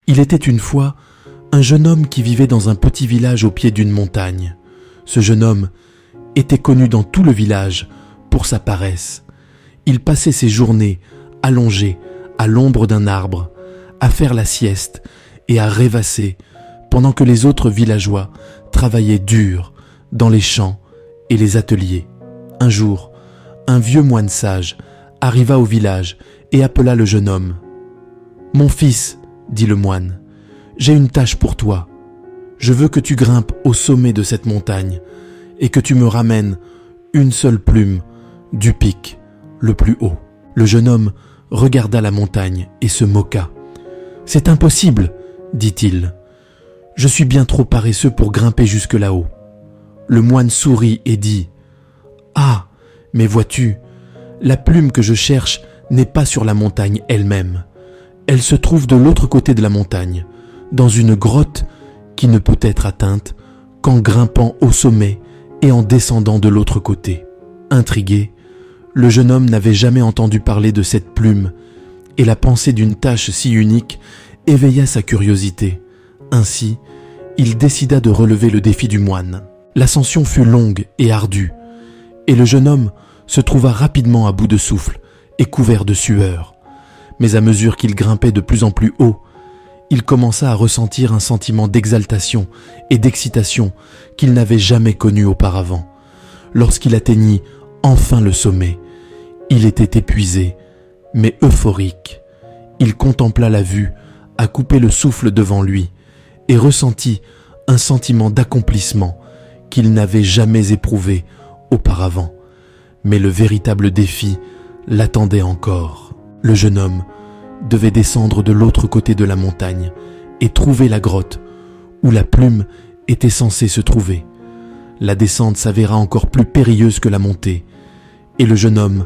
Il était une fois un jeune homme qui vivait dans un petit village au pied d'une montagne. Ce jeune homme était connu dans tout le village pour sa paresse. Il passait ses journées allongé à l'ombre d'un arbre, à faire la sieste et à rêvasser, pendant que les autres villageois travaillaient dur dans les champs et les ateliers. Un jour, un vieux moine sage arriva au village et appela le jeune homme. « Mon fils, dit le moine, j'ai une tâche pour toi. Je veux que tu grimpes au sommet de cette montagne et que tu me ramènes une seule plume du pic le plus haut. » Le jeune homme regarda la montagne et se moqua. « C'est impossible, dit-il. Je suis bien trop paresseux pour grimper jusque là-haut. » Le moine sourit et dit « Ah, mais vois-tu, la plume que je cherche n'est pas sur la montagne elle-même. Elle se trouve de l'autre côté de la montagne, dans une grotte qui ne peut être atteinte qu'en grimpant au sommet et en descendant de l'autre côté. » Intrigué, le jeune homme n'avait jamais entendu parler de cette plume, et la pensée d'une tâche si unique éveilla sa curiosité. Ainsi, il décida de relever le défi du moine. L'ascension fut longue et ardue, et le jeune homme se trouva rapidement à bout de souffle et couvert de sueur. Mais à mesure qu'il grimpait de plus en plus haut, il commença à ressentir un sentiment d'exaltation et d'excitation qu'il n'avait jamais connu auparavant. Lorsqu'il atteignit enfin le sommet, il était épuisé, mais euphorique. Il contempla la vue, à couper le souffle devant lui, et ressentit un sentiment d'accomplissement qu'il n'avait jamais éprouvé auparavant. Mais le véritable défi l'attendait encore. Le jeune homme devait descendre de l'autre côté de la montagne et trouver la grotte où la plume était censée se trouver. La descente s'avéra encore plus périlleuse que la montée, et le jeune homme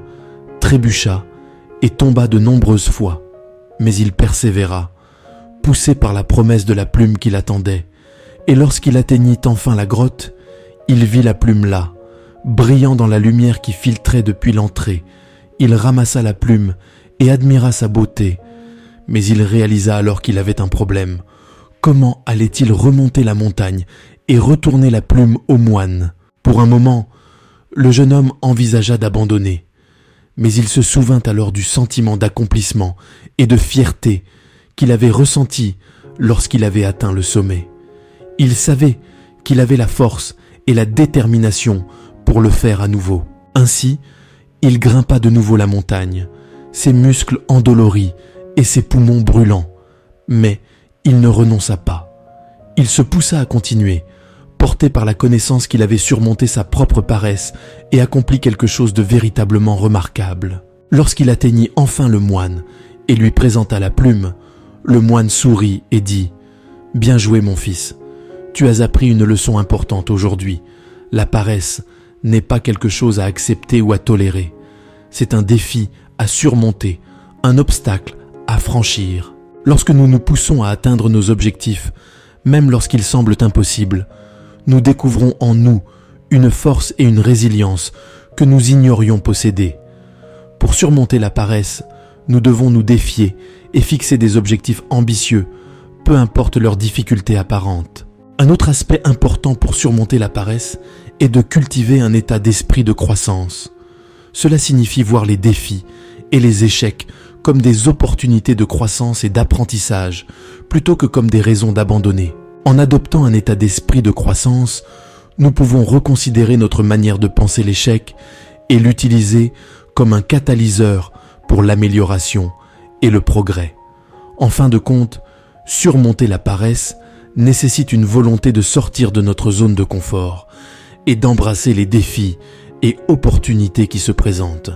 trébucha et tomba de nombreuses fois. Mais il persévéra, poussé par la promesse de la plume qui l'attendait, et lorsqu'il atteignit enfin la grotte, il vit la plume là, brillant dans la lumière qui filtrait depuis l'entrée. Il ramassa la plume et admira sa beauté, mais il réalisa alors qu'il avait un problème. Comment allait-il remonter la montagne et retourner la plume au moine? Pour un moment, le jeune homme envisagea d'abandonner, mais il se souvint alors du sentiment d'accomplissement et de fierté qu'il avait ressenti lorsqu'il avait atteint le sommet. Il savait qu'il avait la force et la détermination pour le faire à nouveau. Ainsi, il grimpa de nouveau la montagne, ses muscles endoloris et ses poumons brûlants. Mais il ne renonça pas. Il se poussa à continuer, porté par la connaissance qu'il avait surmonté sa propre paresse et accompli quelque chose de véritablement remarquable. Lorsqu'il atteignit enfin le moine et lui présenta la plume, le moine sourit et dit « Bien joué mon fils, tu as appris une leçon importante aujourd'hui. La paresse n'est pas quelque chose à accepter ou à tolérer. C'est un défi à surmonter, un obstacle à franchir. Lorsque nous nous poussons à atteindre nos objectifs, même lorsqu'ils semblent impossibles, nous découvrons en nous une force et une résilience que nous ignorions posséder. Pour surmonter la paresse, nous devons nous défier et fixer des objectifs ambitieux, peu importe leurs difficultés apparentes. Un autre aspect important pour surmonter la paresse est de cultiver un état d'esprit de croissance. Cela signifie voir les défis et les échecs comme des opportunités de croissance et d'apprentissage, plutôt que comme des raisons d'abandonner. En adoptant un état d'esprit de croissance, nous pouvons reconsidérer notre manière de penser l'échec et l'utiliser comme un catalyseur pour l'amélioration et le progrès. En fin de compte, surmonter la paresse nécessite une volonté de sortir de notre zone de confort et d'embrasser les défis et opportunités qui se présentent.